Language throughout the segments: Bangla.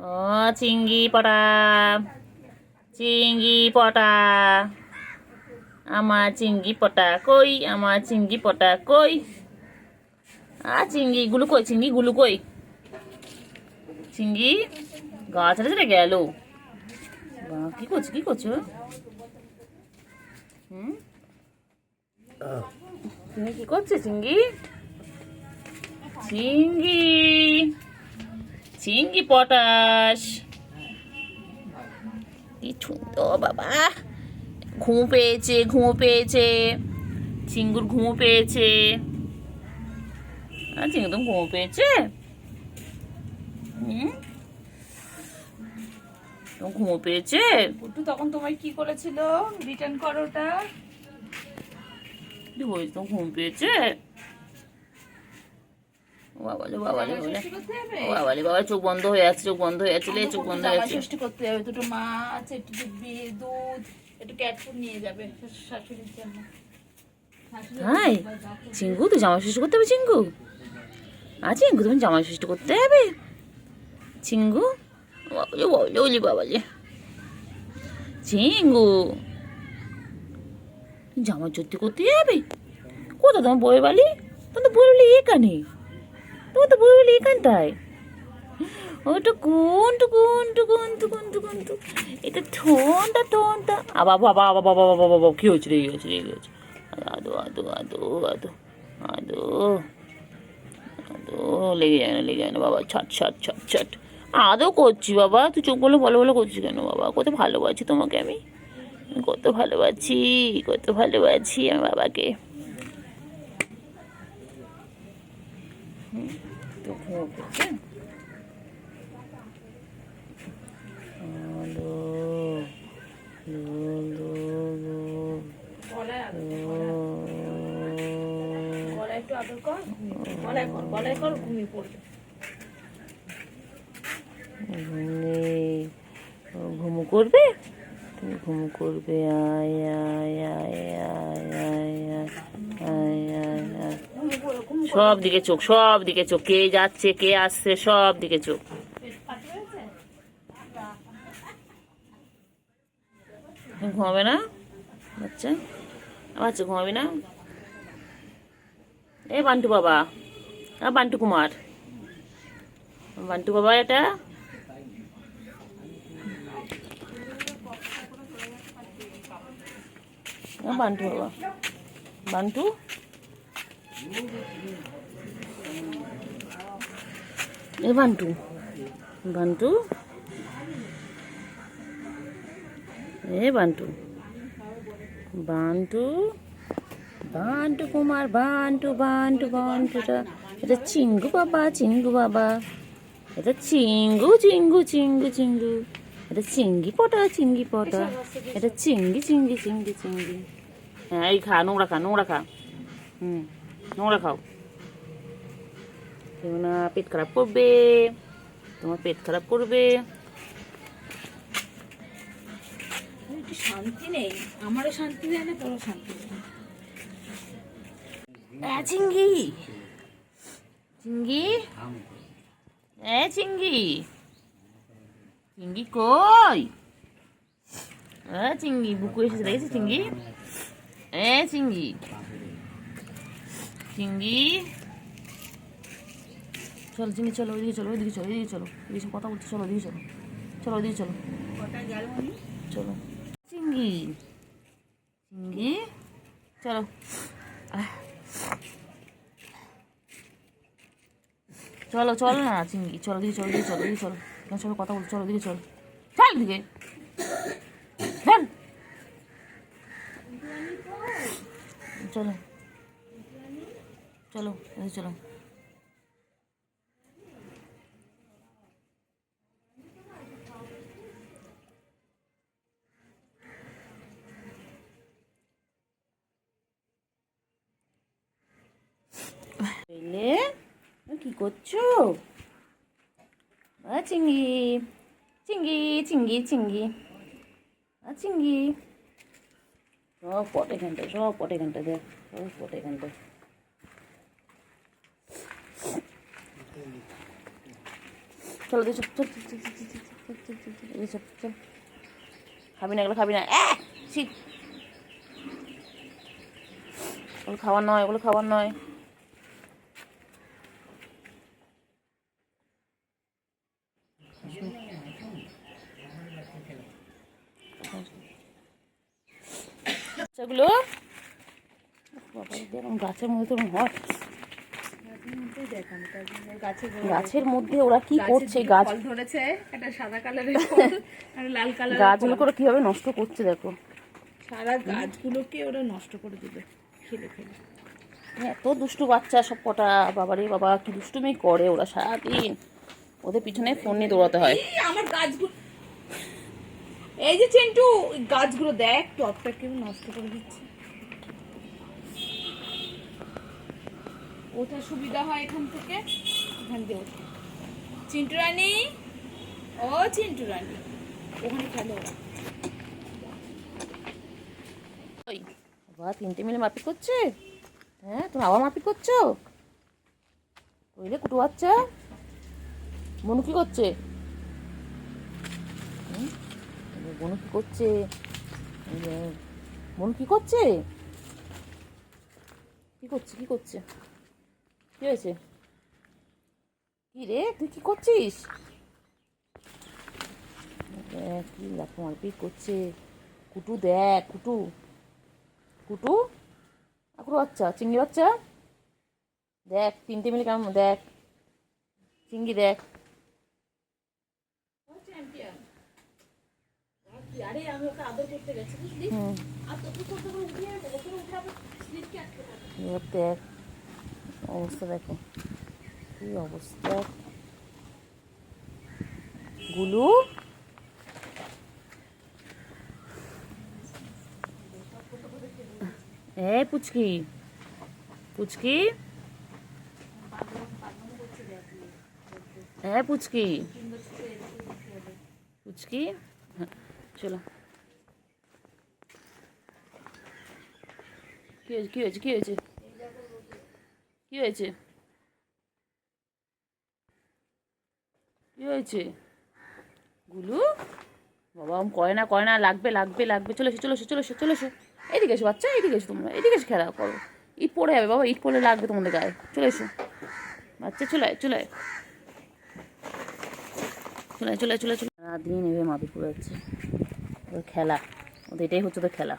ও চিংড়ি পটা, চিংড়ি পটা, আমার চিংড়ি পটা কই, আমার চিংড়ি পটা কই? চিংড়িগুলো কই, চিংড়িগুলো কই? চিংড়ি গাছ ছেড়ে গেল। কি করছো, কি করছো? তুমি কি করছো চিংড়ি? চিংড়ি, চিংড়ি পটাশ, কি সুন্দর বাবা। ঘুমো পেয়েছে, ঘুমো পেয়েছে, চিঙ্গুর ঘুমো পেয়েছে। চিঙ্গু তুমি ঘুমো পেয়েছে? তোমার ঘুমো পেয়েছে? পুটু তখন তোমায় কি করেছিল? রিটার্ন করো ওটা। তোমার ঘুম পেয়েছে? বাবালে বাবালে বাবালে বাবা, চোখ বন্ধ হয়ে আছে, চোখ বন্ধ হয়ে আছে, চোখ বন্ধ হয়ে আছে। ষষ্ঠী করতে যাবে, দুটো মাছ, একটু দুধ, একটু ক্যাট ফুড নিয়ে যাবে শাশুড়ির জন্য। হাই চিঙ্গু, তুই জামা ষষ্ঠী করতে হবে? চিঙ্গু চিঙ্গু, তুমি জামা ষষ্ঠী করতে হবে? চিঙ্গু বাবালে বাবালে ওলি বাবালে, চিঙ্গু জামা চুক্তি করতে যাবে? কোথায় তোমার বই বালি? তোমার তো বই বালি এখানে, তোমার তো বই বালি এখানটায়। ওটা কোন টুকুন টুকুন টুকুন টুকুন টুক, এটা ঠোনটা ঠোনটা। বাবা বাবা বাবা বাবা বাবা, কি হয়েছে? রেগে গেছে, রেগে গেছে। আদো আদো আদো আদো আদো আদো, লেগে যায় না, লেগে যায় না বাবা। ছাট ছাট ছাট ছাট, আদৌ করছি বাবা। তুই চোখ বলে বলো বলো করছিস কেন বাবা? কত ভালোবাসি তোমাকে আমি, কত ভালোবাসি, কত ভালোবাসি আমি বাবাকে। তো ঘুমো পেয়েছে? একটু আদর কর, গলায় কর, গলায় কর, ঘুমিয়ে পড়বে। ঘুমো করবে, তুমি ঘুমো করবে। আয় আয় আয় আয় আয় আয় আয় আয়। সব দিকে চোখ, সব দিকে চোখ, কে যাচ্ছে কে আসছে সব দিকে চোখ। ঘুমাবে না বাচ্চা? বাচ্চা ঘুমাবি না? এ বান্টু বাবা, বান্টু কুমার, বান্টু বাবা, এটা বান্টু বাবা, বান্টু এ বান্টু, বান্টু এ বান্টু, বান্টু, বান্টু কুমার, বান্টু বান্টু বান্টুটা। এটা চিঙ্গু বাবা, চিঙ্গু বাবা, এটা চিঙ্গু চিঙ্গু চিঙ্গু চিঙ্গু, এটা চিঙ্গি পটা, চিঙ্গি পটা, এটা চিঙ্গি চিঙ্গি চিঙ্গি চিঙ্গি। হ্যাঁ এই খা, নোংরা খা, নোংরা খা, নোংরা খাও। কেউ না পেট খারাপ করবে, তোমার পেট খারাপ করবে। শান্তি নেই, আমারও শান্তি দেয় না, তোরও শান্তি দেয় না। চিঙ্গি, চিঙ্গি, চিঙ্গি, চিঙ্গি কই? চিঙ্গি বুকু এসেছে, দেখেছি চিঙ্গি। চিঙ্গি, চিঙ্গি, চলো চিঙ্গি, চলো ওইদিকে চলো, ওইদিকে চলো, ওইদিকে চলো, এসব কথা বলছি, চলো ওইদিকে চলো, চলো ওইদিকে চলো, চলো চিঙ্গি, চিঙ্গি চলো। চলো চলো না চিঙ্গি, চলো দিকে, চলো দিকে, চলো দিকে, চলো এখানে চলো, কথা বলছি, চলো দিকে চলো, চল দিকে, চল চলো, চলো চলো। কি করছো? চিঙ্গি, চিঙ্গি, চিঙ্গি, চিঙ্গি, চিঙ্গি, সব পটে ঘন্টা, সব পটে ঘন্টা দেখ, সব পটে ঘন্টা। চলো দিয়ে চল চল চল চল চল চল চল চল চল চল। খাবি না এগুলো খাবি না, ঠিক ওগুলো খাবার নয়, ওগুলো খাবার নয়। বাচ্চাগুলো গাছের মধ্যে তো হয়, গাছের মধ্যে ওরা কি করছে, গাছ ধরেছে একটা সাদা কালারের আর লাল কালার, গাছগুলো করে কিভাবে নষ্ট করছে দেখো, সারা গাছগুলোকে ওরা নষ্ট করে দিবে খেলে খেলে। এত দুষ্টু বাচ্চা সব কটা, বাবারে বাবা কি দুষ্টুমি করে ওরা সারাদিন, ওদের পিছনে ফোন নিয়ে দৌড়াতে হয়। আমার গাছগুলো, এই যে চিন্টু গাছগুলো দেখ টপটা কেউ নষ্ট করে দিচ্ছে। ওঠার সুবিধা হয় এখান থেকে, এখান দিয়ে ওঠে। চিন্টু রানী, ও চিন্টু রানী, ওখানে খেলে ওরা। ওই বাবা তিনটে মিলে মারপিট করছে, হ্যাঁ তুমি আবার মারপিট করছো, বুঝলে কুটু বাচ্চা। মনু কি করছে, মনু কি করছে, মনু কি করছে, কি করছে কি করছে, কি হয়েছে, কি রে তুই কি করছিস, দেখ কি দেখো মারপিট করছে, কুটু দেখ কুটু, কুটু আকুরু বাচ্চা, চিংড়ি বাচ্চা দেখ তিনটে মিলে কেমন, দেখ চিংড়ি দেখ। আরে আমি ওকে আদর করতে গেছি বুঝলি, আর তোকে করতে করে উঠিয়ে ওকে উঠাবো, স্লিপকে আটকে থাকবে। দেখ অবস্থা দেখো কি অবস্থা, গুলু এ পুচকি, পুচকি হ্যাঁ পুচকি, পুচকি হ্যাঁ চলো, কি হয়েছে কি হয়েছে কি হয়েছে কি হয়েছে কি হয়েছে, গুলু বাবা করে না লাগবে লাগবে লাগবে, চলে এসো চলে এসো চলে এসো চলে এসো, এদিকে এসো বাচ্চা, এদিকে এসো তোমরা, এদিকে এসে খেলা করো, ইট পড়ে যাবে বাবা, ইট পড়লে লাগবে তোমাদের গায়ে, চলে এসো বাচ্চা, চলে চলে চলে চলে চলে চলে, দিন এভাবে মাপি পড়ে যাচ্ছে, ওদের খেলা, ওদের এটাই হচ্ছে ওদের খেলা,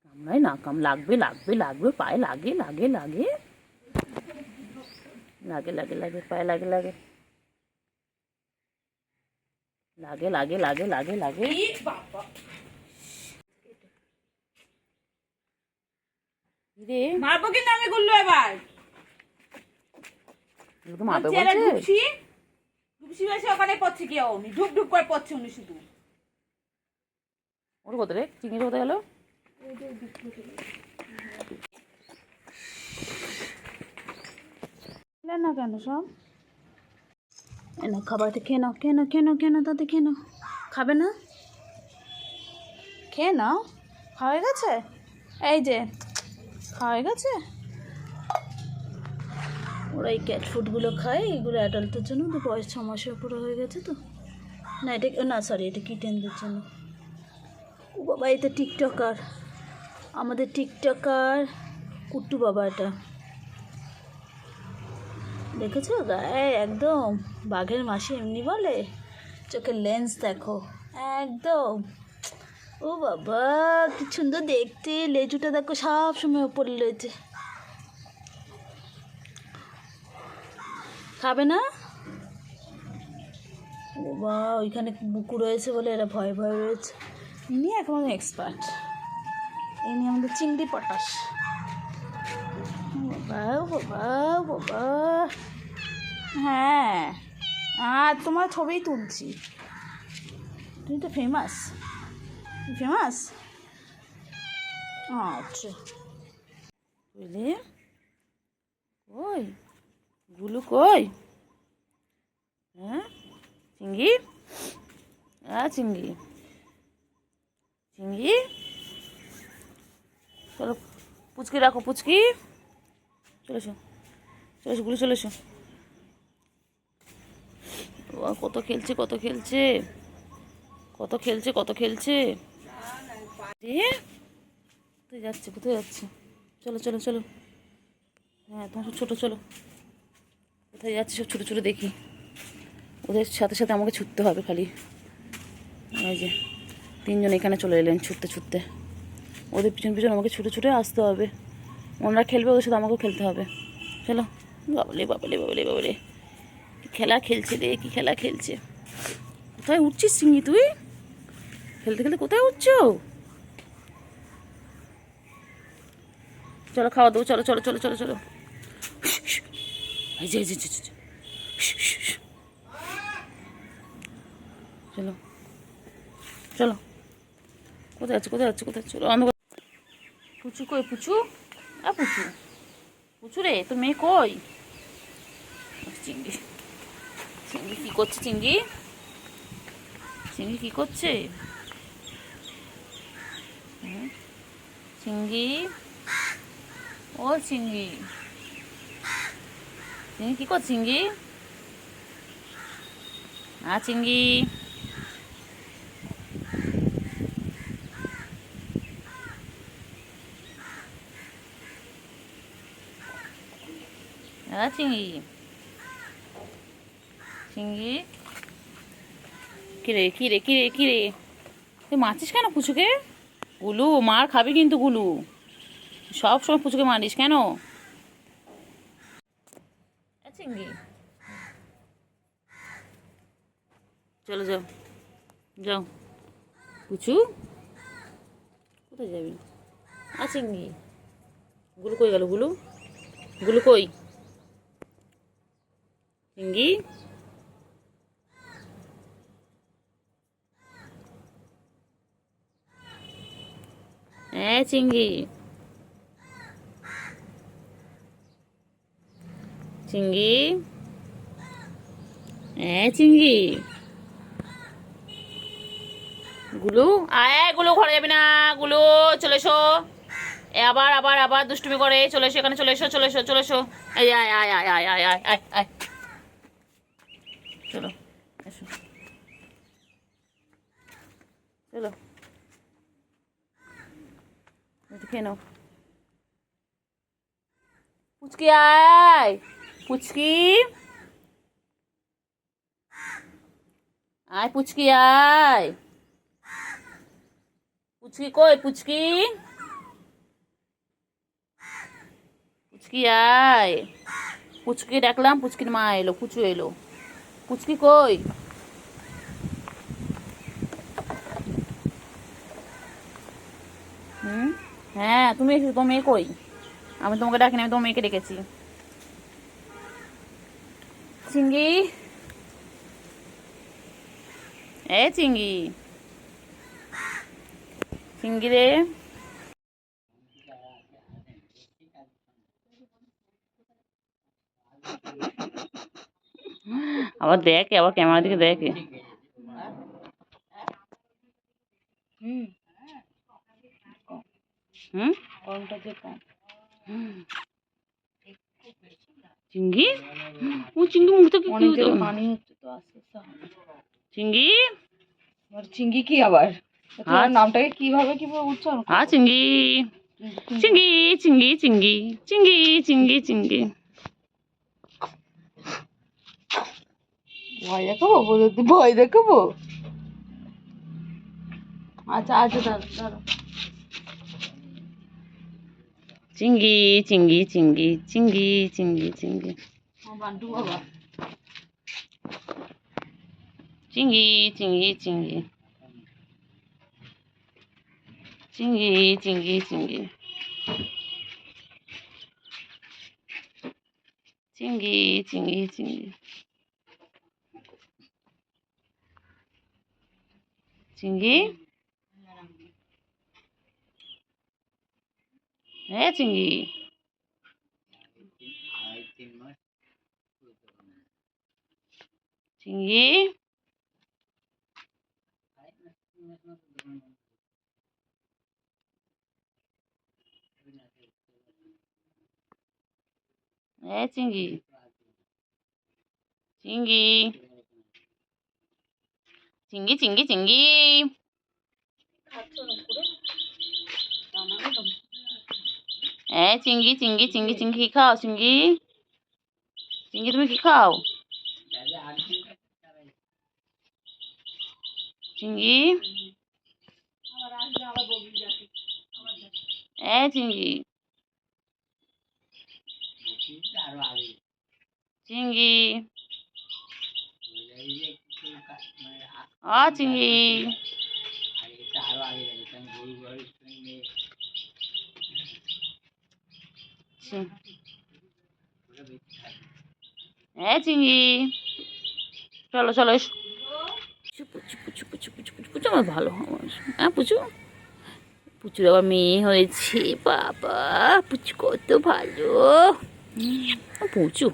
কামড়ায় না কাম লাগবে লাগবে লাগবে, পায়ে লাগে লাগে লাগে লাগে লাগে লাগে, পায়ে লাগে লাগে লাগে লাগে লাগে লাগে লাগে, রে মারবো কিন্তু আমি গুল্লু এবার, তো মাপে চেয়ারে বলছে, ঢুকছি ঢুকছি বসে ওখানে পড়ছে কি উনি, ঢুক ঢুক করে পড়ছে উনি শুধু। ওর কত রে চিংড়ি কোথায় গেল, না কেন সব এনো খাবারটা খেয়ে নাও, কেন কেন কেন তাতে কেন খাবে না, খেয়ে নাও, খাওয়া হয়ে গেছে, এই যে খাওয়া হয়ে গেছে। ওরা এই ক্যাট ফুডগুলো খায়, এগুলো অ্যাডাল্টদের জন্য, তো বয়স 6 মাসের উপরে হয়ে গেছে তো, না এটা না সরি এটা কিটেনদের জন্য। ও বাবা এটা টিকটকার, আমাদের টিকটকার কুট্টু বাবা, এটা দেখেছো গায়ে একদম বাঘের মাসি এমনি বলে, চোখের লেন্স দেখো একদম, ও বাবা কি সুন্দর দেখতে, লেজুটা দেখো সব সময় উপরে রয়েছে, খাবে না বাবা, ওইখানে বুকু রয়েছে বলে এরা ভয় ভয় রয়েছে, ইনি একদম এক্সপার্ট, ইনি আমাদের চিংড়ি পটাশ, বাবা বাবা বাবা, হ্যাঁ আর তোমার ছবি তুলছি, তুমি তো ফেমাস ফেমাস, আচ্ছা বুঝলি, কই গুলু কই, হ্যাঁ চিংড়ি, চিংড়ি চিংড়ি, চলো পুচকি রাখো, পুচকি চলে এসো চলে এসো গুলু চলে এসো, ও কত খেলছে কত খেলছে কত খেলছে কত খেলছে। কোথায় যাচ্ছে কোথায় যাচ্ছে? চলো চলো চলো। হ্যাঁ তোমার সব ছোটো চলো। কোথায় যাচ্ছে সব ছোটো ছোটো দেখি। ওদের সাথে সাথে আমাকে ছুটতে হবে খালি। এই যে তিনজন এখানে চলে এলেন ছুটতে ছুটতে। ওদের পিছন পিছন আমাকে ছুটে ছুটে আসতে হবে। ওনারা খেলবে, ওদের সাথে আমাকেও খেলতে হবে। চলো। বাবলে বাবলে বাবলে বাবলে কি খেলা খেলছে রে, কি খেলা খেলছে। কোথায় উঠছিস সিঙ্গি তুই? খেলতে খেলতে কোথায় উঠছো? চলো খাওয়া দেবো, চলো চলো চলো চলো চলো। এই যে এই যে এই যে, চলো চলো। কোথায় আছে কোথায় আছে কোথায়? চলো অন্ধকার। পুচু কই পুচু? পুচু পুচু রে, তোর মেয়ে কই? চিংড়ি চিংড়ি কি করছে? চিংড়ি চিংড়ি কি করছে? চিংড়ি ও চিংড়ি চিংড়ি কি করছে? চিংড়ি চিংড়ি চিংড়ি চিংড়ি কিরে কিরে কিরে কিরে তুই মারছিস কেন পুচুকে? গুলু মার খাবি কিন্তু গুলু, সব সময় পুচুকে মারিস কেন? চিংড়ি চলো যাও যাও। পুচু কোথায় যাবি? চিংড়ি গুলু কই গেল? গুলু গুলু কই? চিংড়ি চিংড়ি চিংড়ি চিংড়ি গুলু গুলু ঘরে যাবি না গুলু, চলে এসো। আবার আবার আবার দুষ্টুমি করে, চলে এসো এখানে, চলে এসো চলে এসো চলে এসো। এই আয় আয় আয় আয় আয় আয় আয় আয় চলো এসো চলো। খেয়ে নাও। পুচকি আয় পুচকি আয় পুচকি আয়। পুচকি কই? পুচকি পুচকি আয়। পুচকি ডাকলাম, পুচকির মা এলো, পুচু এলো। পুচকি কই? হ্যাঁ তুমি এসেছো, তোমার মেয়ে কই? আমি তোমাকে ডাকিনি, আমি তোমার মেয়েকে ডেকেছি। চিংড়ি চিংড়ি চিংড়ি রে। আবার দেখে, আবার ক্যামেরার দিকে দেখে। চিংড়ি ও চিংড়ি মুখ থেকে পানি হচ্ছে তো আস্তে আস্তে। চিংড়ি চিংড়ি কি আবার নামটাকে কিভাবে কিভাবে উচ্চারণ? চিংড়ি চিংড়ি চিংড়ি চিংড়ি চিংড়ি চিংড়ি চিংড়ি। ভয় দেখাবো? ভয় দেখাবো? আচ্ছা আচ্ছা দাঁড়া। চিংড়ি চিংড়ি চিংড়ি চিংড়ি চিংড়ি চিংড়ি বান্টু বাবা। চিংড়ি চিংড়ি চিংড়ি চিংড়ি চিংড়ি চিংড়ি চিংড়ি চিংড়ি চিংড়ি চিংড়ি চিংড়ি চিংড়ি চিংড়ি চিংড়ি চিঙ্গি চিঙ্গি চিঙ্গি। হ্যাঁ চিঙ্গি চিঙ্গি চিঙ্গি চিঙ্গি কি খাও চিঙ্গি? চিঙ্গি তুমি কি খাও? চিঙ্গি চিঙ্গি চিঙ্গি চিঙ্গি। হ্যাঁ চিঙ্গি চলো চলো এসো। পুচু পুচু পুচু পুচু পুচু পুচু আমার ভালো আমার। হ্যাঁ পুচু, পুচুর আবার মেয়ে হয়েছে, বাবা পুচু কত ভালো। পুচু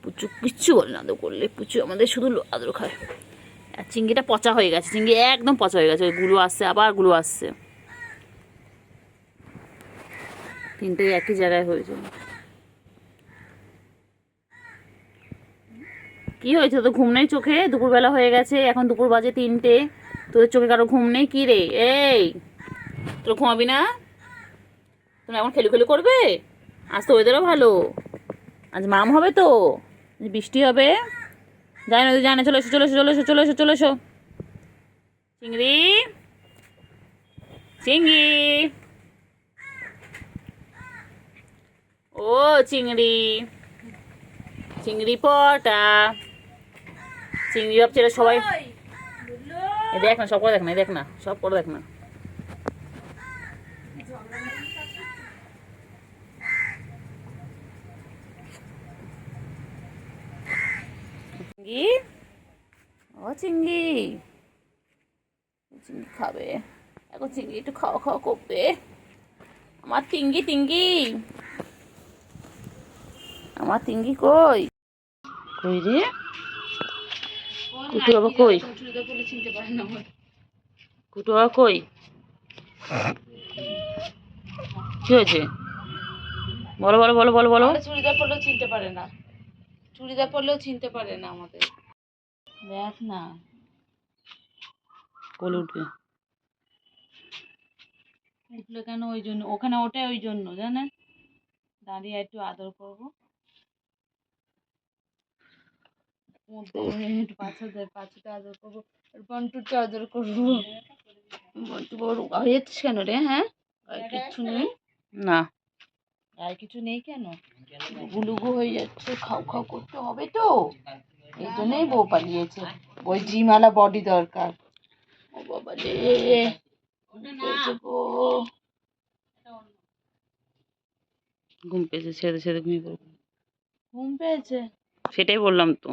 পুচু কিচ্ছু বলে না আদর করলে, পুচু আমাদের শুধু আদর খায়। আর চিংড়িটা পচা হয়ে গেছে, চিংড়ি একদম পচা হয়ে গেছে, ওই গুলো আসছে আবার গুলো আসছে, তিনটে একই জায়গায় হয়েছে। কি হয়েছে তো? ঘুম নেই চোখে? দুপুরবেলা হয়ে গেছে, এখন দুপুর বাজে 3টে, তোদের চোখে কারো ঘুম নেই? কি রে এই, তোর ঘুমাবি না? তোমরা এখন খেলু খেলু করবে? আজ তো ওয়েদারও ভালো, আজ মাম হবে তো, বৃষ্টি হবে। যাই না যাই না, চলে এসো চলে এসো চলে এসো চলে এসো চলে এসো। চিংড়ি চিংড়ি, ও চিংড়ি, চিংড়ি পটা, চিংড়ি ভাবছে এরা সবাই। দেখ না, সব করে দেখ না, দেখ না, সব করে দেখ না। চিংড়ি, ও চিংড়ি, চিংড়ি খাবে এখন, চিংড়ি একটু খাওয়া খাওয়া করবে। আমার টিঙ্গি টিঙ্গি, আমার টিঙ্গি কই? কই রে কুটু বাবা কই? কুটু বাবা কই? কি হয়েছে বলো বলো বলো বলো বলো। চুড়িদার পরলেও চিনতে পারে না, চুড়িদার পরলেও চিনতে পারে না আমাদের। দেখ না কোলে উঠবে, উঠলে কেন? ওই জন্য ওখানে ওঠে, ওই জন্য জানেন, দাঁড়িয়ে একটু আদর করবো, একটু পাছাতে আদর করবো, বন্টুটা আদর করবো। বন্টু বড় হয়ে যাচ্ছিস কেন রে? হ্যাঁ গায়ে কিচ্ছু নেই না গায়ে কিছু নেই কেন? লুগু হয়ে যাচ্ছে, খাও খাও করতে হবে তো, এই জন্যই বউ পালিয়েছে, ওই জিমালা বডি দরকার। ও বাবা রে, ঘুম পেয়েছে, ছেড়ে ছেড়ে ঘুমিয়ে পড়বে। ঘুম পেয়েছে? সেটাই বললাম তো।